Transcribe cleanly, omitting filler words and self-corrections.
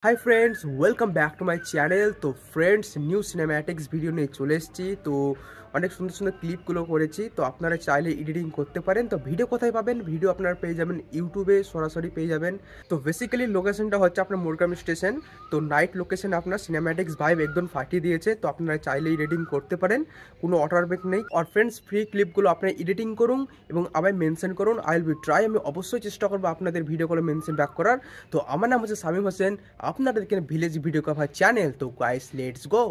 Hi friends, welcome back to my channel. তো friends, new cinematics video নিয়ে চলে এসেছি। তো অনেক সুন্দর সুন্দর ক্লিপগুলো করেছি, তো আপনারা চাইলে এডিটিং করতে পারেন। তো ভিডিও কোথায় পাবেন? ভিডিও আপনারা পেয়ে যাবেন ইউটিউবে, সরাসরি পেয়ে যাবেন। তো বেসিক্যালি লোকেশনটা হচ্ছে আপনার মোরগ্রাম স্টেশন। তো নাইট লোকেশন আপনার সিনেম্যাটিক্স ভাইব একদম ফাটিয়ে দিয়েছে। তো আপনারা চাইলে এডিটিং করতে পারেন, কোনো ওয়াটারমেক নেই। আর ফ্রেন্ডস, ফ্রি ক্লিপগুলো আপনারা এডিটিং করুন এবং আবার মেনশন করুন। আই উইল বি ট্রাই, আমি অবশ্যই চেষ্টা করবো আপনাদের ভিডিও করে মেনশন ব্যাক করার। তো আমার নাম হচ্ছে শামীম হোসেন, আপনাদের এখানে ভিলেজ ভিডিও কভার চ্যানেল। তো গাইস, লেটস গো।